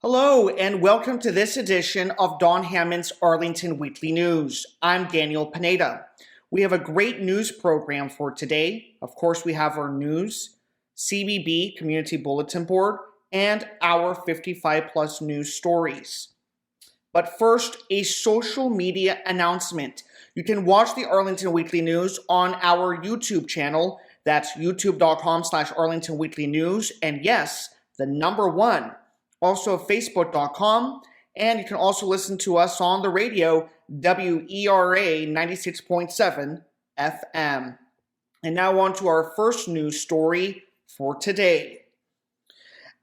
Hello, and welcome to this edition of Don Hammond's Arlington Weekly News. I'm Daniel Pineda. We have a great news program for today. Of course, we have our news, CBB Community Bulletin Board, and our 55-plus news stories. But first, a social media announcement. You can watch the Arlington Weekly News on our YouTube channel. That's youtube.com/Arlington Weekly News. And yes, the number one. Also facebook.com, and you can also listen to us on the radio, WERA 96.7 FM. And now on to our first news story for today.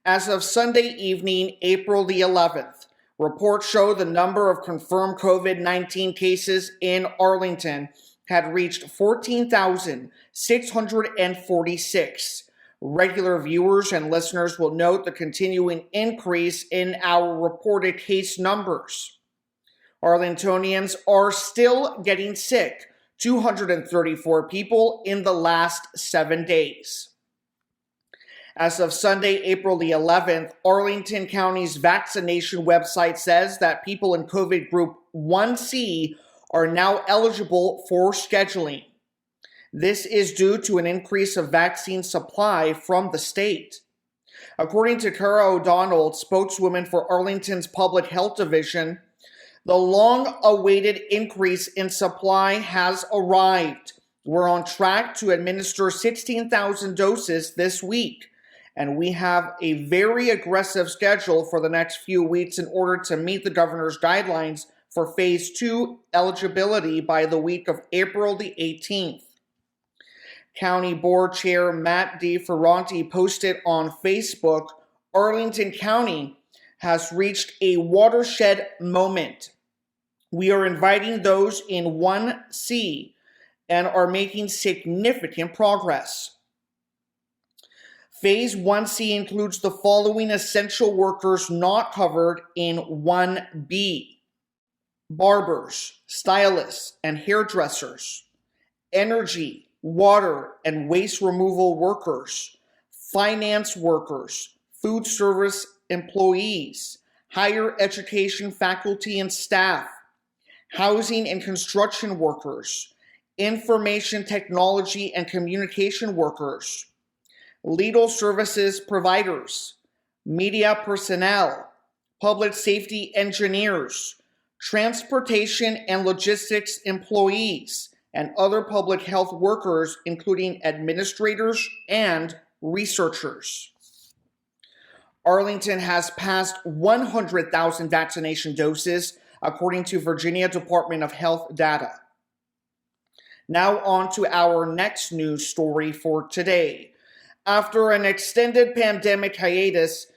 As of Sunday evening, April the 11th, reports show the number of confirmed COVID-19 cases in Arlington had reached 14,646. Regular viewers and listeners will note the continuing increase in our reported case numbers. Arlingtonians are still getting sick, 234 people in the last 7 days. As of Sunday, April the 11th, Arlington County's vaccination website says that people in COVID Group 1C are now eligible for scheduling. This is due to an increase of vaccine supply from the state. According to Kara O'Donnell, spokeswoman for Arlington's Public Health Division, the long-awaited increase in supply has arrived. We're on track to administer 16,000 doses this week, and we have a very aggressive schedule for the next few weeks in order to meet the governor's guidelines for Phase 2 eligibility by the week of April the 18th. County Board Chair Matt DeFerranti posted on Facebook, Arlington County has reached a watershed moment. We are inviting those in 1C and are making significant progress. Phase 1C includes the following essential workers not covered in 1B: barbers, stylists, and hairdressers, energy, water and waste removal workers, finance workers, food service employees, higher education faculty and staff, housing and construction workers, information technology and communication workers, legal services providers, media personnel, public safety engineers, transportation and logistics employees, and other public health workers, including administrators and researchers. Arlington has passed 100,000 vaccination doses, according to Virginia Department of Health data. Now on to our next news story for today. After an extended pandemic hiatus,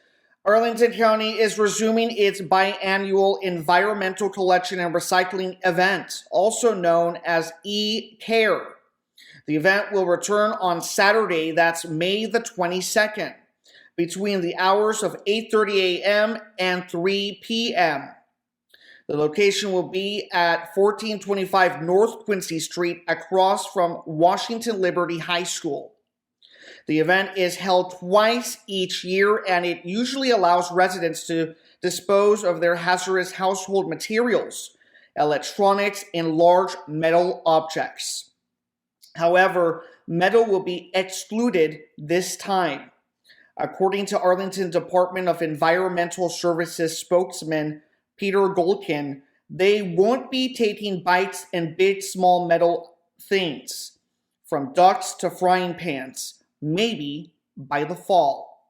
Arlington County is resuming its biannual environmental collection and recycling event, also known as E-Care. The event will return on Saturday, that's May the 22nd, between the hours of 8:30 a.m. and 3 p.m. The location will be at 1425 North Quincy Street across from Washington Liberty High School. The event is held twice each year, and it usually allows residents to dispose of their hazardous household materials, electronics, and large metal objects. However, metal will be excluded this time. According to Arlington Department of Environmental Services spokesman Peter Goldkin, they won't be taking bites and big small metal things, from ducks to frying pans, maybe by the fall.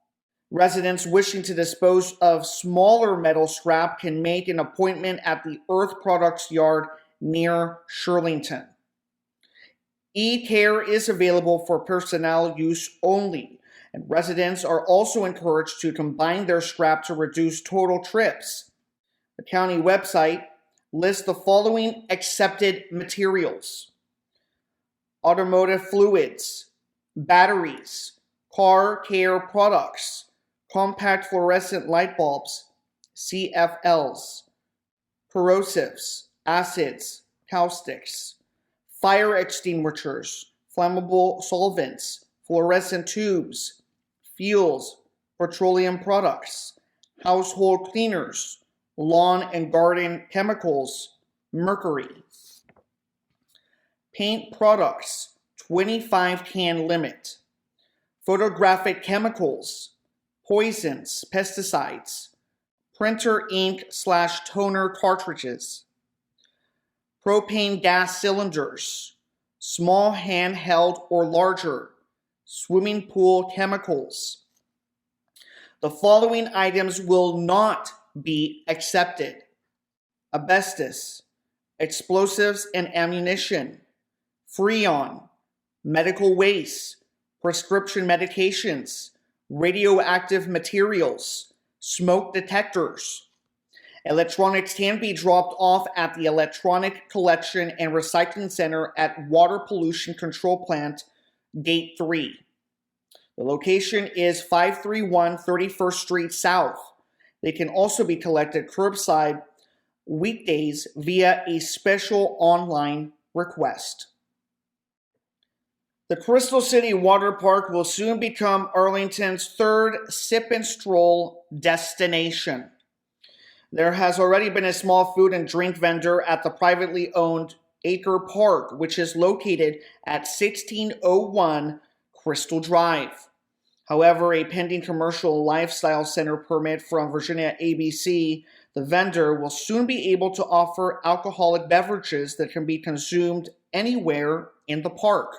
Residents wishing to dispose of smaller metal scrap can make an appointment at the Earth Products Yard near Shirlington. E-Care is available for personnel use only, and residents are also encouraged to combine their scrap to reduce total trips. The county website lists the following accepted materials: automotive fluids, batteries, car care products, compact fluorescent light bulbs, CFLs, corrosives, acids, caustics, fire extinguishers, flammable solvents, fluorescent tubes, fuels, petroleum products, household cleaners, lawn and garden chemicals, mercury. Paint products, 25 can limit. Photographic chemicals, poisons, pesticides, printer ink/toner cartridges, propane gas cylinders, small handheld or larger, swimming pool chemicals. The following items will not be accepted: asbestos, explosives and ammunition, freon, medical waste, prescription medications, radioactive materials, smoke detectors. Electronics can be dropped off at the Electronic Collection and Recycling Center at Water Pollution Control Plant, Gate 3. The location is 531 31st Street South. They can also be collected curbside weekdays via a special online request. The Crystal City Water Park will soon become Arlington's third sip and stroll destination. There has already been a small food and drink vendor at the privately owned Acre Park, which is located at 1601 Crystal Drive. However, a pending commercial lifestyle center permit from Virginia ABC, the vendor will soon be able to offer alcoholic beverages that can be consumed anywhere in the park.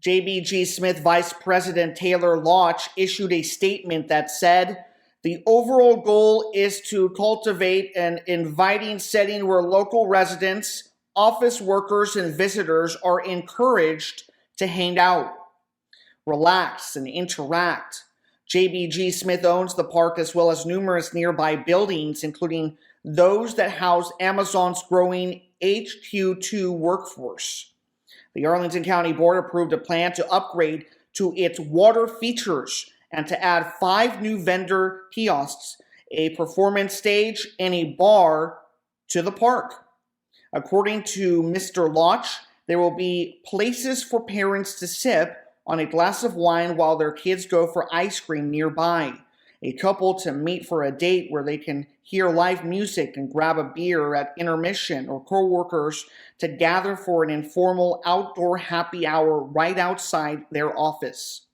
JBG Smith Vice President Taylor Lotch issued a statement that said, "The overall goal is to cultivate an inviting setting where local residents, office workers, and visitors are encouraged to hang out, relax, and interact." JBG Smith owns the park as well as numerous nearby buildings, including those that house Amazon's growing HQ2 workforce. The Arlington County Board approved a plan to upgrade to its water features and to add 5 new vendor kiosks, a performance stage, and a bar to the park. According to Mr. Lotch, there will be places for parents to sip on a glass of wine while their kids go for ice cream nearby, a couple to meet for a date where they can hear live music and grab a beer at intermission, or co-workers to gather for an informal outdoor happy hour right outside their office.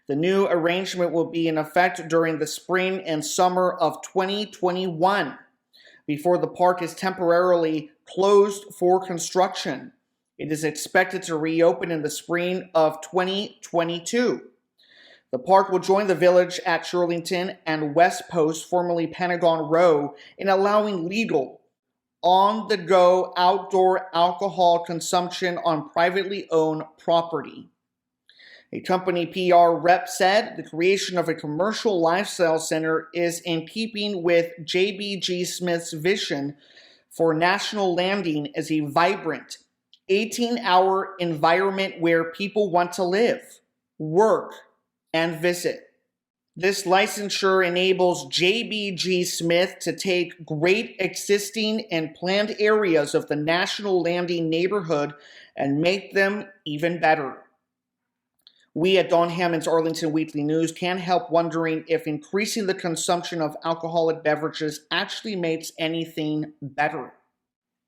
The new arrangement will be in effect during the spring and summer of 2021, before the park is temporarily closed for construction. It is expected to reopen in the spring of 2022. The park will join the Village at Shirlington and West Post, formerly Pentagon Row, in allowing legal, on-the-go outdoor alcohol consumption on privately owned property. A company PR rep said the creation of a commercial lifestyle center is in keeping with JBG Smith's vision for National Landing as a vibrant, 18-hour environment where people want to live, work, and visit. This licensure enables JBG Smith to take great existing and planned areas of the National Landing neighborhood and make them even better. We at Don Hammond's Arlington Weekly News can't help wondering if increasing the consumption of alcoholic beverages actually makes anything better.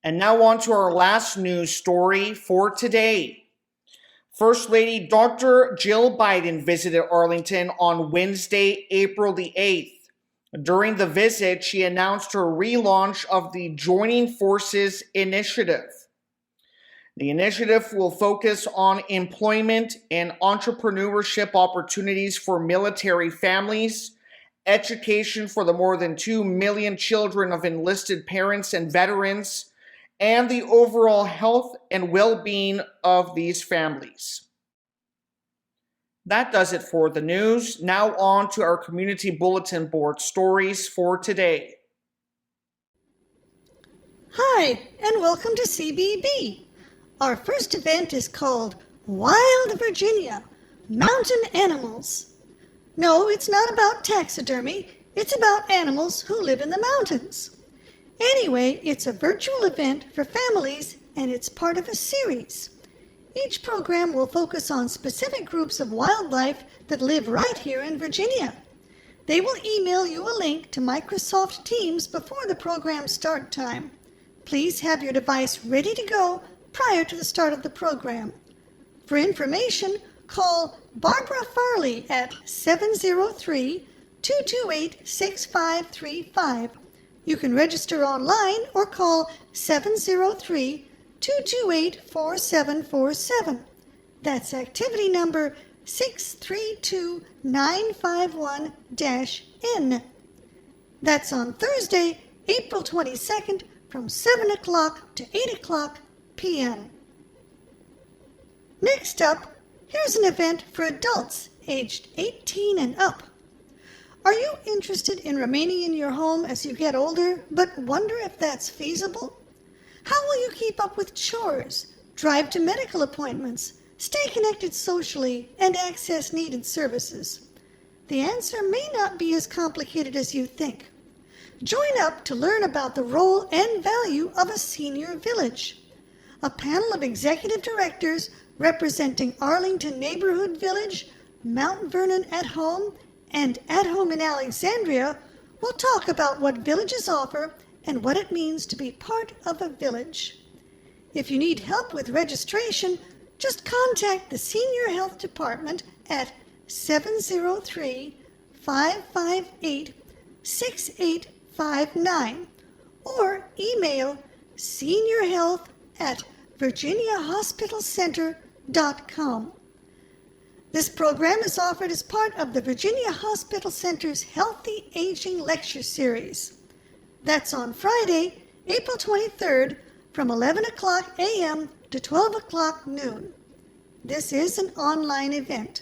And now on to our last news story for today. First Lady Dr. Jill Biden visited Arlington on Wednesday, April the 8th. During the visit, she announced her relaunch of the Joining Forces initiative. The initiative will focus on employment and entrepreneurship opportunities for military families, education for the more than 2 million children of enlisted parents and veterans, and the overall health and well-being of these families. That does it for the news. Now on to our community bulletin board stories for today. Hi, and welcome to CBB. Our first event is called Wild Virginia, Mountain Animals. No, it's not about taxidermy. It's about animals who live in the mountains. Anyway, it's a virtual event for families, and it's part of a series. Each program will focus on specific groups of wildlife that live right here in Virginia. They will email you a link to Microsoft Teams before the program start time. Please have your device ready to go prior to the start of the program. For information, call Barbara Farley at 703-228-6535. You can register online or call 703-228-4747. That's activity number 632951-N. That's on Thursday, April 22nd from 7 o'clock to 8 o'clock p.m. Next up, here's an event for adults aged 18 and up. Are you interested in remaining in your home as you get older, but wonder if that's feasible? How will you keep up with chores, drive to medical appointments, stay connected socially, and access needed services? The answer may not be as complicated as you think. Join up to learn about the role and value of a senior village. A panel of executive directors representing Arlington Neighborhood Village, Mount Vernon at Home, and At Home in Alexandria will talk about what villages offer and what it means to be part of a village. If you need help with registration, just contact the Senior Health Department at 703-558-6859 or email seniorhealth@virginiahospitalcenter.com. This program is offered as part of the Virginia Hospital Center's Healthy Aging Lecture Series. That's on Friday, April 23rd from 11 o'clock a.m. to 12 o'clock noon. This is an online event.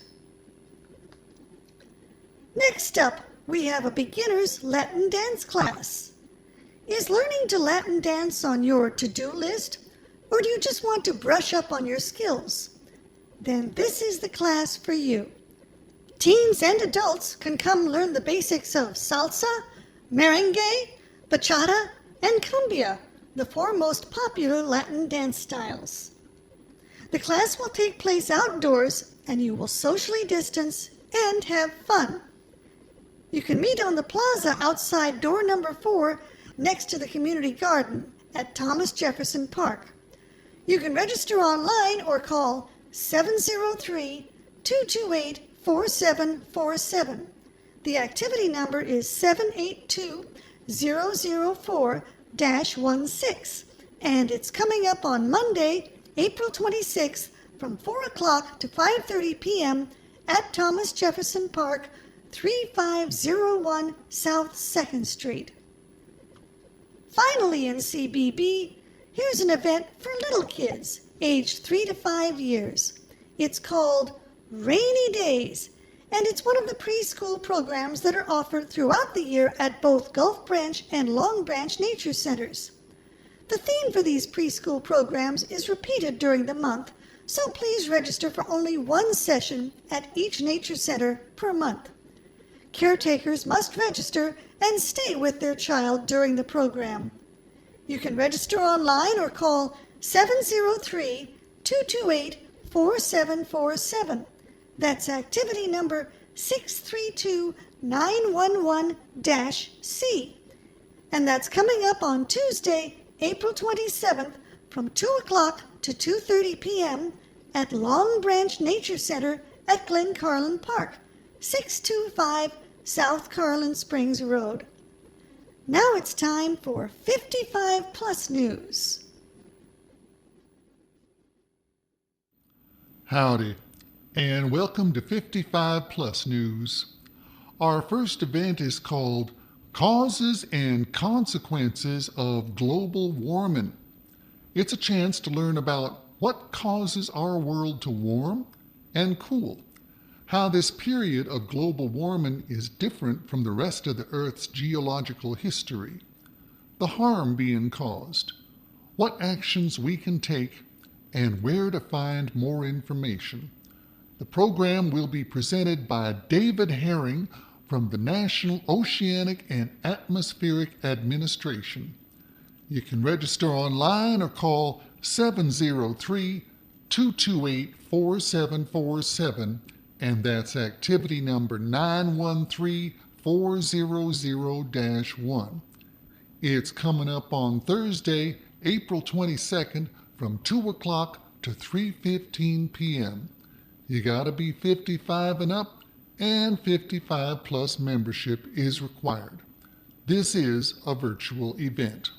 Next up, we have a beginner's Latin dance class. Is learning to Latin dance on your to-do list, or do you just want to brush up on your skills? Then this is the class for you. Teens and adults can come learn the basics of salsa, merengue, bachata, and cumbia, the four most popular Latin dance styles. The class will take place outdoors, and you will socially distance and have fun. You can meet on the plaza outside door number 4 next to the community garden at Thomas Jefferson Park. You can register online or call 703-228-4747. The activity number is 782-004-16, and it's coming up on Monday, April 26th from 4 o'clock to 5:30 p.m. at Thomas Jefferson Park, 3501 South 2nd Street. Finally in CBB, here's an event for little kids aged 3 to 5 years. It's called Rainy Days, and it's one of the preschool programs that are offered throughout the year at both Gulf Branch and Long Branch Nature Centers. The theme for these preschool programs is repeated during the month, so please register for only one session at each nature center per month. Caretakers must register and stay with their child during the program. You can register online or call 703-228-4747. That's activity number 632911-C. And that's coming up on Tuesday, April 27th from 2 o'clock to 2:30 p.m. at Long Branch Nature Center at Glen Carlin Park, 625 South Carlin Springs Road. Now it's time for 55 Plus News. Howdy, and welcome to 55 Plus News. Our first event is called Causes and Consequences of Global Warming. It's a chance to learn about what causes our world to warm and cool, how this period of global warming is different from the rest of the Earth's geological history, the harm being caused, what actions we can take, and where to find more information. The program will be presented by David Herring from the National Oceanic and Atmospheric Administration. You can register online or call 703-228-4747, and that's activity number 913400-1. It's coming up on Thursday, April 22nd from 2 o'clock to 3:15 p.m. You gotta be 55 and up, and 55 plus membership is required. This is a virtual event.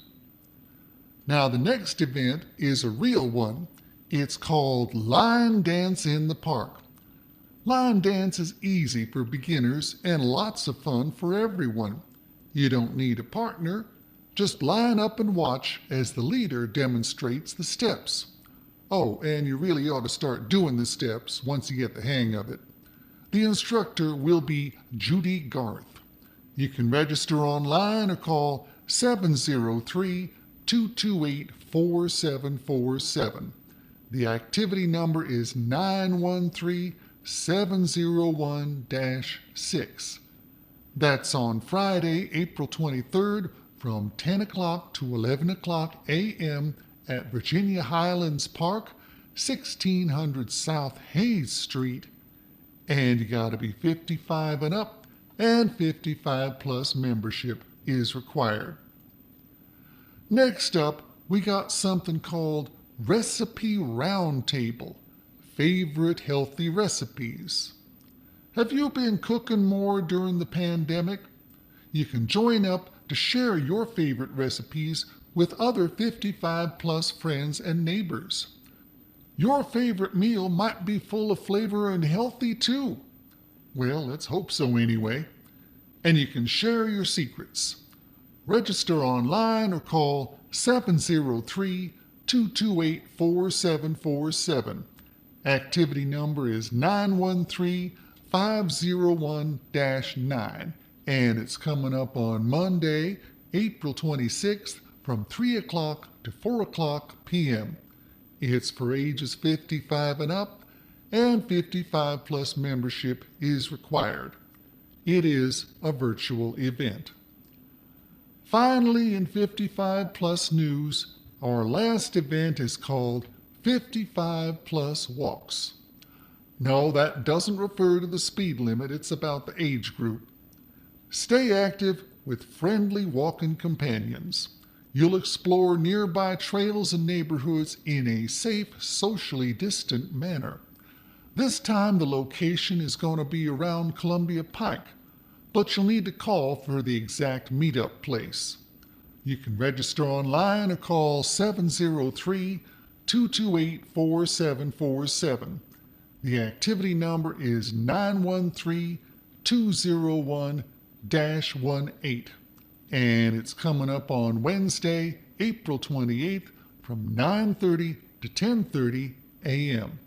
Now the next event is a real one. It's called Line Dance in the Park. Line dance is easy for beginners and lots of fun for everyone. You don't need a partner. Just line up and watch as the leader demonstrates the steps. Oh, and you really ought to start doing the steps once you get the hang of it. The instructor will be Judy Garth. You can register online or call 703-228-4747. The activity number is 913701-6. That's on Friday, April 23rd from 10 o'clock to 11 o'clock a.m. at Virginia Highlands Park, 1600 South Hayes Street. And you gotta be 55 and up, and 55 plus membership is required. Next up, we got something called Recipe Roundtable, Favorite Healthy Recipes. Have you been cooking more during the pandemic? You can join up to share your favorite recipes with other 55 plus friends and neighbors. Your favorite meal might be full of flavor and healthy too. Well, let's hope so anyway. And you can share your secrets. Register online or call 703-228-4747. Activity number is 913501-9, and it's coming up on Monday, April 26th from 3 o'clock to 4 o'clock p.m. It's for ages 55 and up, and 55 plus membership is required. It is a virtual event. Finally, in 55 plus news, our last event is called 55 plus walks. No, that doesn't refer to the speed limit, it's about the age group. Stay active with friendly walking companions. You'll explore nearby trails and neighborhoods in a safe, socially distant manner. This time the location is going to be around Columbia Pike, but you'll need to call for the exact meetup place. You can register online or call 703-228-4747. The activity number is 913201-18. And it's coming up on Wednesday, April 28th from 9:30 to 10:30 a.m.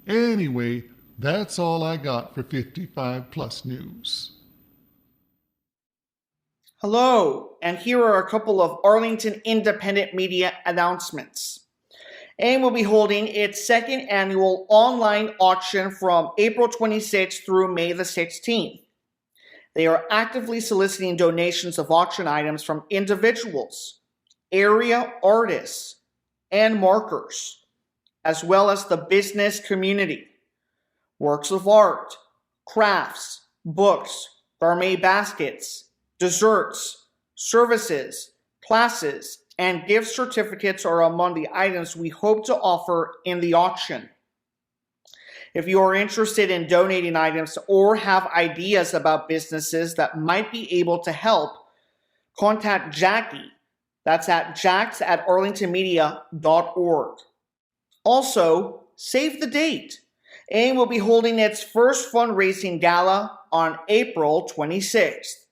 Anyway, that's all I got for 55 plus news. Hello, and here are a couple of Arlington independent media announcements. AIM will be holding its second annual online auction from April 26th through May the 16th. They are actively soliciting donations of auction items from individuals, area artists, and markers, as well as the business community. Works of art, crafts, books, gourmet baskets, desserts, services, classes, and gift certificates are among the items we hope to offer in the auction. If you are interested in donating items or have ideas about businesses that might be able to help, contact Jackie. That's at jacks@arlingtonmedia.org. Also, save the date. AIM will be holding its first fundraising gala on April 26th.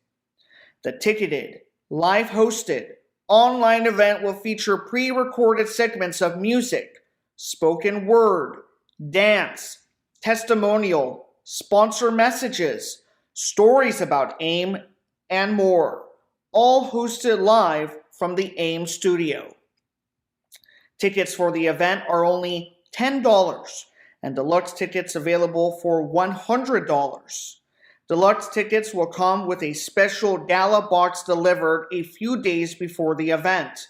The ticketed, live hosted, online event will feature pre-recorded segments of music, spoken word, dance, testimonial, sponsor messages, stories about AIM, and more, all hosted live from the AIM studio. Tickets for the event are only $10, and deluxe tickets available for $100. Deluxe tickets will come with a special gala box delivered a few days before the event.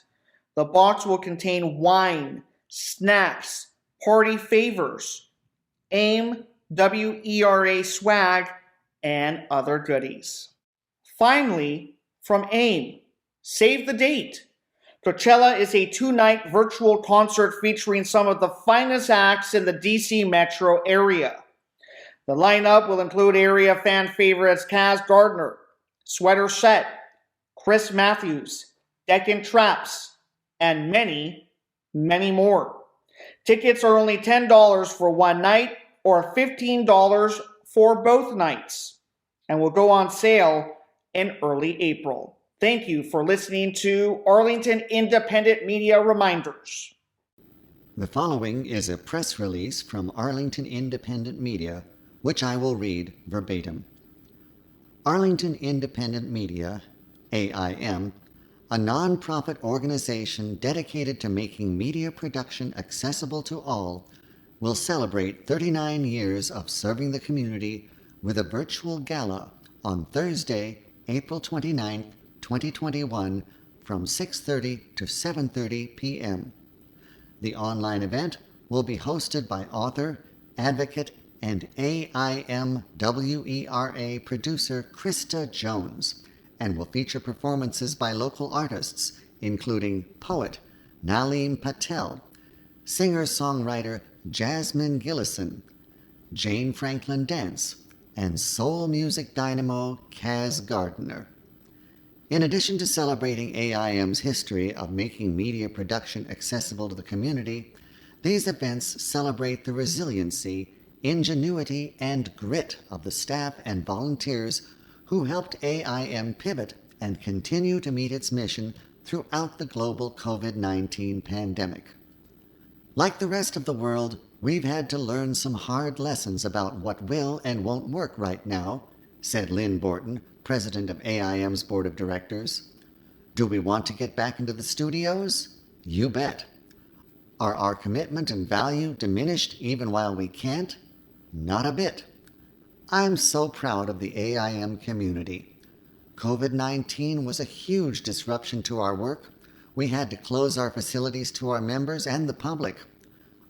The box will contain wine, snacks, party favors, AIM, WERA swag, and other goodies. Finally, from AIM, save the date. Coachella is a 2-night virtual concert featuring some of the finest acts in the DC metro area. The lineup will include area fan favorites Kaz Gardner, Sweater Set, Chris Matthews, Deccan Traps, and many, many more. Tickets are only $10 for one night or $15 for both nights, and will go on sale in early April. Thank you for listening to Arlington Independent Media Reminders. The following is a press release from Arlington Independent Media, which I will read verbatim. Arlington Independent Media, AIM, a non-profit organization dedicated to making media production accessible to all, will celebrate 39 years of serving the community with a virtual gala on Thursday, April 29th, 2021 from 6:30 to 7:30 p.m. The online event will be hosted by author, advocate, and AIM WERA producer Krista Jones, and will feature performances by local artists, including poet Nalim Patel, singer-songwriter Jasmine Gillison, Jane Franklin Dance, and soul music dynamo Kaz Gardner. In addition to celebrating AIM's history of making media production accessible to the community, these events celebrate the resiliency, ingenuity, and grit of the staff and volunteers who helped AIM pivot and continue to meet its mission throughout the global COVID-19 pandemic. Like the rest of the world, we've had to learn some hard lessons about what will and won't work right now, said Lynn Borton, president of AIM's board of directors. Do we want to get back into the studios? You bet. Are our commitment and value diminished even while we can't? Not a bit. I'm so proud of the AIM community. COVID-19 was a huge disruption to our work. We had to close our facilities to our members and the public.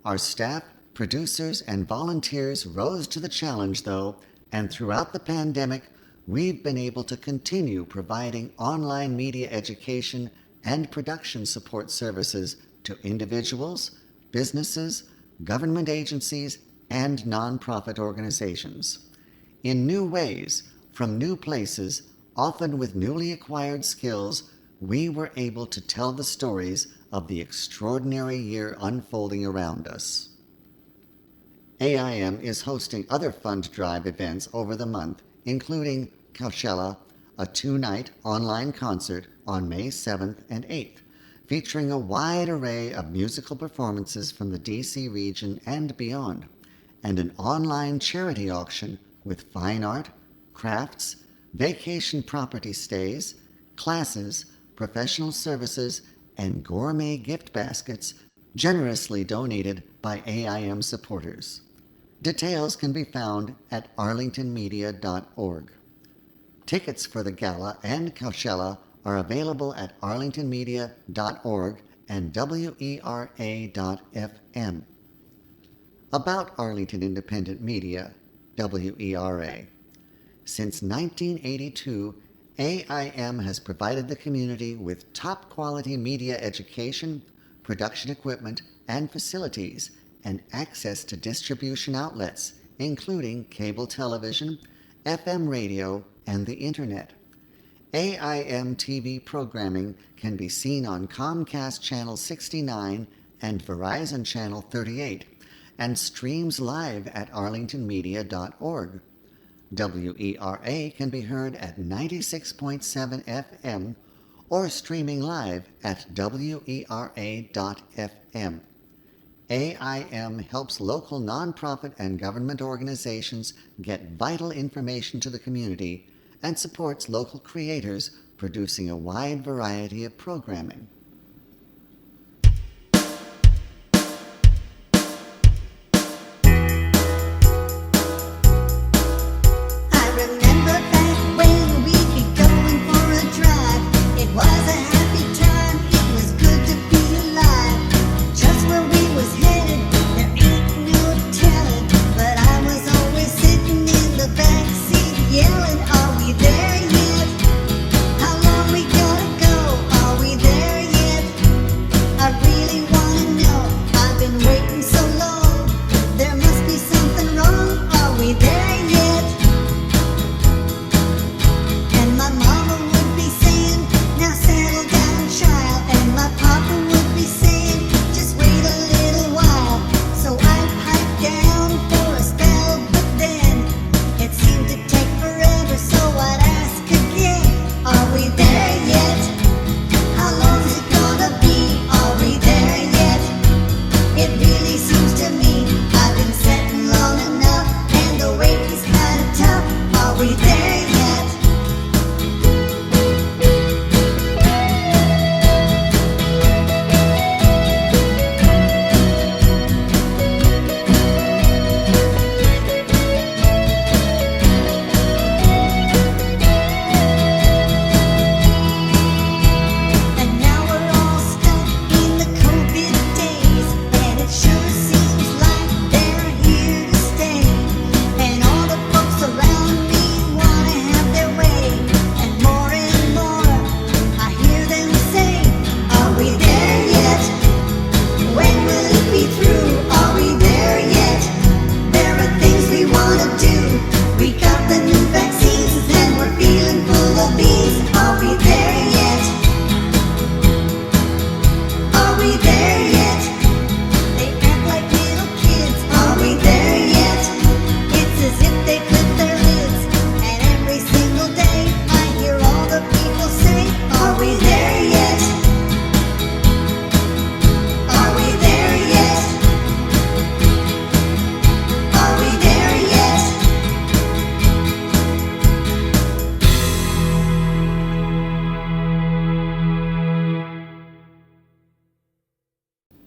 Our staff, producers, and volunteers rose to the challenge, though, and throughout the pandemic, we've been able to continue providing online media education and production support services to individuals, businesses, government agencies, and nonprofit organizations. In new ways, from new places, often with newly acquired skills, we were able to tell the stories of the extraordinary year unfolding around us. AIM is hosting other fund drive events over the month, including Coachella, a 2-night online concert on May 7th and 8th, featuring a wide array of musical performances from the DC region and beyond, and an online charity auction with fine art, crafts, vacation property stays, classes, professional services, and gourmet gift baskets generously donated by AIM supporters. Details can be found at arlingtonmedia.org. Tickets for the gala and Coachella are available at arlingtonmedia.org and WERA.FM. About Arlington Independent Media, WERA. Since 1982, AIM has provided the community with top-quality media education, production equipment, and facilities, and access to distribution outlets, including cable television, FM radio, and the Internet. AIM TV programming can be seen on Comcast Channel 69 and Verizon Channel 38, and streams live at arlingtonmedia.org. WERA can be heard at 96.7 FM or streaming live at WERA.FM. AIM helps local nonprofit and government organizations get vital information to the community and supports local creators producing a wide variety of programming.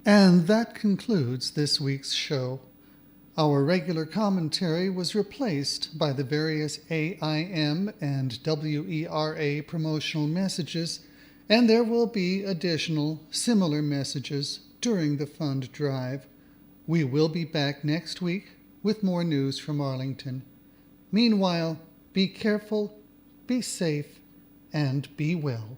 And that concludes this week's show. Our regular commentary was replaced by the various AIM and WERA promotional messages, and there will be additional similar messages during the fund drive. We will be back next week with more news from Arlington. Meanwhile, be careful, be safe, and be well.